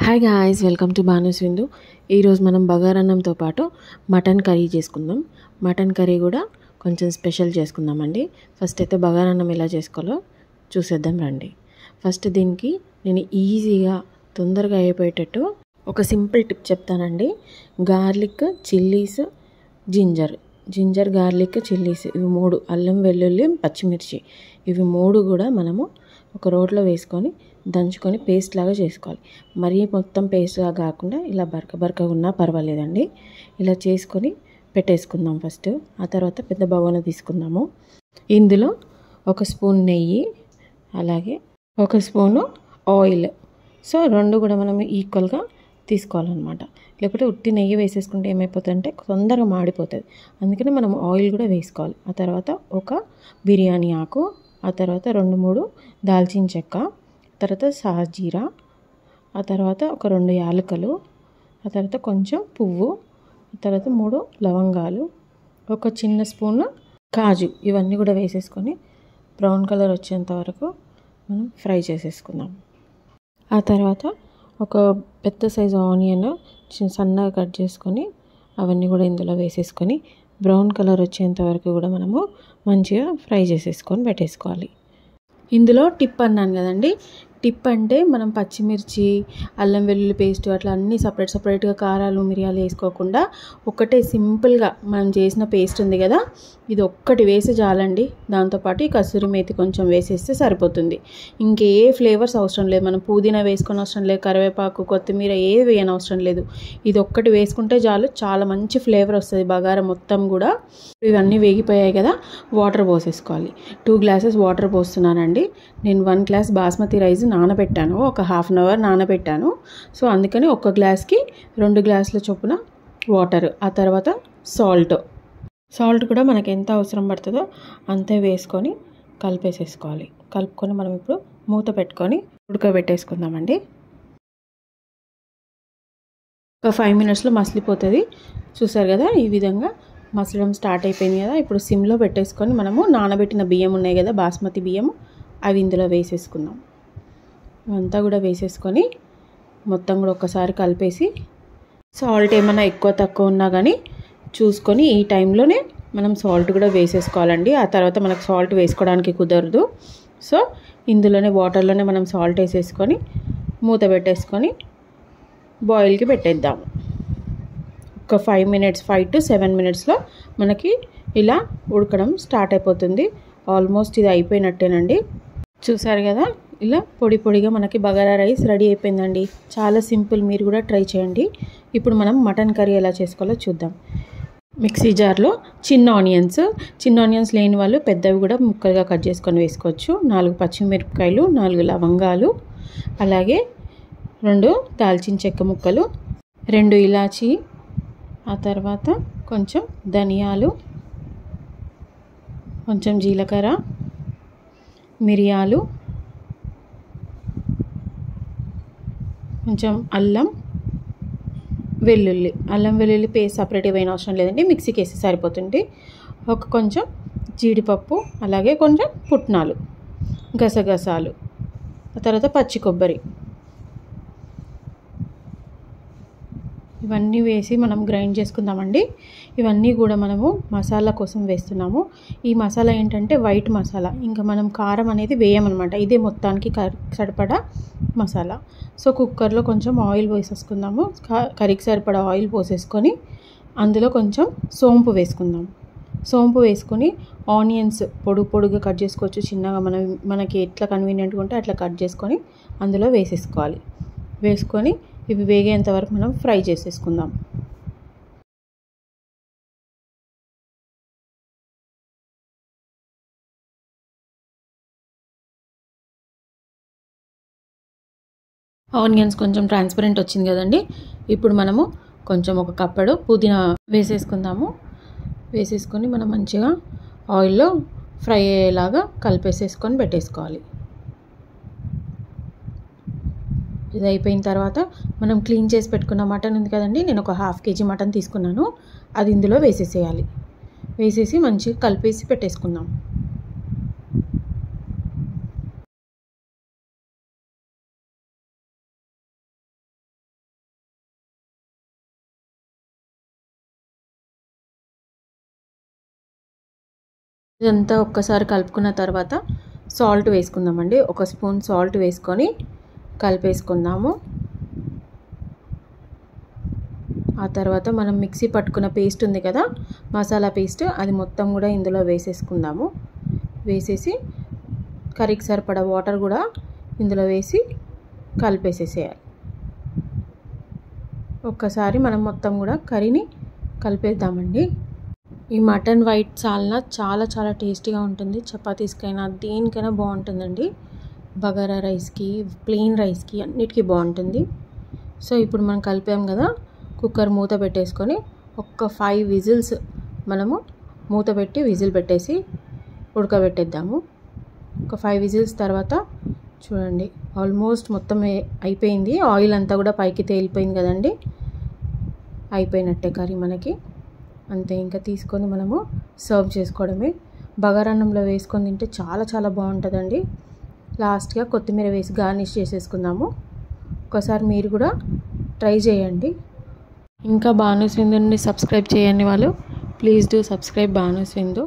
Hi guys, welcome to Banu Sindhu. ఈరోజు మనం బగారన్నంతో పాటు మటన్ కర్రీ చేసుకుందాం. మటన్ కర్రీ కూడా కొంచెం స్పెషల్ చేసుకుందామండి. ఫస్ట్ అయితే బగారన్నం ఎలా చేసుకోవాలో చూసేద్దాం రండి. ఫస్ట్ దీనికి నేను ఈజీగా తొందరగా అయిపోయేటట్టు ఒక సింపుల్ టిప్ చెప్తానండి. Garlic, chillies, ginger garlic, chillies ఇవి 3, అల్లం వెల్లుల్లి పచ్చిమిర్చి ఇవి 3 కూడా మనము ఒక రోట్లో వేసుకొని దంచుకొని పేస్ట్ లాగా చేసుకోవాలి. మరీ మొత్తం పేస్ట్ లాగా కాకుండా ఇలా బరకగా ఉన్నా పర్వాలేదండి. ఇలా చేసుకొని పెట్టేసుకుందాం ఫస్ట్. ఆ తర్వాత పెద్ద బగోన తీసుకుందాము. ఇందులో 1 స్పూన్ నెయ్యి, అలాగే 1 స్పూను ఆయిల్. సో 2 కూడా మనం ఈక్వల్గా తీసుకోవాలన్నమాట. లేకపోతే ఉట్టి నెయ్యి వేసేసుకుంటే ఏమైపోతుందంటే తొందరగా మాడిపోతుంది. అందుకని మనం ఆయిల్ కూడా వేసుకోవాలి. ఆ తర్వాత 1 బిర్యానీ ఆకు, ఆ తర్వాత 2-3 దాల్చిన చెక్క, తర్వాత సాజీరా, ఆ తర్వాత ఒక 2 యాలకులు, ఆ తర్వాత కొంచెం పువ్వు, ఆ తర్వాత 3 లవంగాలు, 1 చిన్న స్పూన్ కాజు ఇవన్నీ కూడా వేసేసుకొని బ్రౌన్ కలర్ వచ్చేంత వరకు మనం ఫ్రై చేసేసుకుందాం. ఆ తర్వాత ఒక పెద్ద సైజు ఆనియన్ సన్నగా కట్ చేసుకొని అవన్నీ కూడా ఇందులో వేసేసుకొని బ్రౌన్ కలర్ వచ్చేంత వరకు కూడా మనము మంచిగా ఫ్రై చేసేసుకొని పెట్టేసుకోవాలి. ఇందులో టిప్ అన్నాను కదండి. టిప్ అంటే మనం పచ్చిమిర్చి, అల్లం వెల్లుల్లి పేస్ట్ అట్లా అన్నీ సపరేట్గా కారాలు మిరియాలు వేసుకోకుండా ఒకటే సింపుల్గా మనం చేసిన పేస్ట్ ఉంది కదా, ఇది ఒక్కటి వేసి చాలండి. దాంతోపాటు ఈ కసూరి మేతి కొంచెం వేసేస్తే సరిపోతుంది. ఇంకే ఫ్లేవర్స్ అవసరం లేదు. మనం పుదీనా వేసుకొని అవసరం లేదు, కరివేపాకు, కొత్తిమీర ఏది వేయని అవసరం లేదు. ఇది ఒక్కటి వేసుకుంటే చాలు, చాలా మంచి ఫ్లేవర్ వస్తుంది బగారా మొత్తం కూడా. ఇవన్నీ వేగిపోయాయి కదా, వాటర్ పోసేసుకోవాలి. 2 గ్లాసెస్ వాటర్ పోస్తున్నానండి. నేను 1 గ్లాస్ బాస్మతి రైస్ నానబెట్టాను, ఒక 1/2 అవర్ నానబెట్టాను. సో అందుకని 1 గ్లాస్కి 2 గ్లాసుల చొప్పున వాటర్. ఆ తర్వాత సాల్ట్ కూడా మనకి ఎంత అవసరం పడుతుందో అంతే వేసుకొని కలిపేసేసుకోవాలి. కలుపుకొని మనం ఇప్పుడు మూత పెట్టుకొని ఉడకబెట్టేసుకుందామండి. ఒక 5 మినిట్స్లో మసిలిపోతుంది. చూసారు కదా, ఈ విధంగా మసలడం స్టార్ట్ అయిపోయింది కదా. ఇప్పుడు సిమ్లో పెట్టేసుకొని మనము నానబెట్టిన బియ్యం ఉన్నాయి కదా, బాస్మతి బియ్యం, అవి ఇందులో వేసేసుకుందాం. అంతా కూడా వేసేసుకొని మొత్తం కూడా ఒకసారి కలిపేసి, సాల్ట్ ఏమైనా ఎక్కువ తక్కువ ఉన్నా కానీ చూసుకొని ఈ టైంలోనే మనం సాల్ట్ కూడా వేసేసుకోవాలండి. ఆ తర్వాత మనకు సాల్ట్ వేసుకోవడానికి కుదరదు. సో ఇందులోనే వాటర్లోనే మనం సాల్ట్ వేసేసుకొని మూత పెట్టేసుకొని బాయిల్కి పెట్టేద్దాము. ఒక 5 to 7 మినిట్స్లో మనకి ఇలా ఉడకడం స్టార్ట్ అయిపోతుంది. ఆల్మోస్ట్ ఇది అయిపోయినట్టేనండి. చూసారు కదా, ఇలా పొడిగా మనకి బగారా రైస్ రెడీ అయిపోయిందండి. చాలా సింపుల్, మీరు కూడా ట్రై చేయండి. ఇప్పుడు మనం మటన్ కర్రీ ఎలా చేసుకోవాలో చూద్దాం. మిక్సీ జార్లో చిన్న ఆనియన్స్ లేని వాళ్ళు పెద్దవి కూడా ముక్కలుగా కట్ చేసుకొని వేసుకోవచ్చు. 4 పచ్చిమిరపకాయలు, 4 లవంగాలు, అలాగే 2 దాల్చిన చెక్క ముక్కలు, 2 ఇలాచీ, ఆ తర్వాత కొంచెం ధనియాలు, కొంచెం జీలకర్ర, మిరియాలు, కొంచెం అల్లం వెల్లుల్లి పేస్ట్ సపరేట్ ఏమైనా అవసరం లేదండి, మిక్సీకి వేసి సరిపోతుంది. కొంచెం జీడిపప్పు, అలాగే కొంచెం పుట్నాలు, గసగసాలు, ఆ తర్వాత పచ్చి కొబ్బరి, ఇవన్నీ వేసి మనం గ్రైండ్ చేసుకుందామండి. ఇవన్నీ కూడా మనము మసాలా కోసం వేస్తున్నాము. ఈ మసాలా ఏంటంటే వైట్ మసాలా, ఇంకా మనం కారం అనేది వేయమన్నమాట. ఇదే మొత్తానికి సరిపడా మసాలా. సో కుక్కర్లో కొంచెం ఆయిల్ వేసేసుకుందాము. కర్రీకి సరిపడా ఆయిల్ పోసేసుకొని అందులో కొంచెం సోంపు వేసుకుందాం. సోంపు వేసుకొని ఆనియన్స్ పొడుగా కట్ చేసుకోవచ్చు, చిన్నగా మనకి ఎట్లా కన్వీనియంట్గా ఉంటే అట్లా కట్ చేసుకొని అందులో వేసేసుకోవాలి. వేసుకొని ఇవి వేగేంత వరకు మనం ఫ్రై చేసేసుకుందాం. ఆనియన్స్ కొంచెం ట్రాన్స్పరెంట్ వచ్చింది కదండి. ఇప్పుడు మనము కొంచెం ఒక కప్పడు పుదీనా వేసేసుకుందాము. వేసేసుకొని మనం మంచిగా ఆయిల్లో ఫ్రై అయ్యేలాగా కలిపేసేసుకొని పెట్టేసుకోవాలి. ఇది అయిపోయిన తర్వాత మనం క్లీన్ చేసి పెట్టుకున్న మటన్ ఉంది కదండి, నేను ఒక 1/2 kg మటన్ తీసుకున్నాను. అది ఇందులో వేసేసేయాలి. వేసేసి మంచిగా కలిపేసి పెట్టేసుకుందాం. ఇదంతా ఒక్కసారి కలుపుకున్న తర్వాత సాల్ట్ వేసుకుందామండి. 1 స్పూన్ సాల్ట్ వేసుకొని కలిపేసుకుందాము. ఆ తర్వాత మనం మిక్సీ పట్టుకున్న పేస్ట్ ఉంది కదా, మసాలా పేస్ట్, అది మొత్తం కూడా ఇందులో వేసేసుకుందాము. వేసేసి కర్రీకి సరిపడా వాటర్ కూడా ఇందులో వేసి కలిపేసేసేయాలి. ఒక్కసారి మనం మొత్తం కూడా కర్రీని కలిపేద్దామండి. ఈ మటన్ వైట్ సాల్నా చాలా చాలా టేస్టీగా ఉంటుంది. చపాతీస్కైనా దేనికైనా బాగుంటుందండి. బగారా రైస్కి, ప్లెయిన్ రైస్కి అన్నిటికీ బాగుంటుంది. సో ఇప్పుడు మనం కలిపాం కదా, కుక్కర్ మూత పెట్టేసుకొని ఒక 5 విజిల్స్ మనము మూత పెట్టి విజిల్ పెట్టేసి ఉడకబెట్టేద్దాము. ఒక 5 విజిల్స్ తర్వాత చూడండి, ఆల్మోస్ట్ మొత్తం అయిపోయింది. ఆయిల్ అంతా కూడా పైకి తేలిపోయింది కదండి. అయిపోయినట్టే కర్రీ మనకి. అంతే, ఇంకా తీసుకొని మనము సర్వ్ చేసుకోవడమే. బగారన్నంలో వేసుకొని తింటే చాలా చాలా బాగుంటుందండి. లాస్ట్గా కొత్తిమీర వేసి గార్నిష్ చేసేసుకుందాము. ఒకసారి మీరు కూడా ట్రై చేయండి. ఇంకా భానుస్ విందుని సబ్స్క్రైబ్ చేయని వాళ్ళు ప్లీజ్ డూ సబ్స్క్రైబ్ భానుస్ విందు.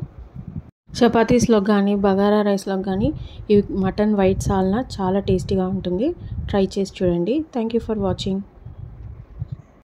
చపాతీస్లో కానీ బగారా రైస్లో కానీ ఈ మటన్ వైట్ సాల్నా చాలా టేస్టీగా ఉంటుంది. ట్రై చేసి చూడండి. Thank you for watching.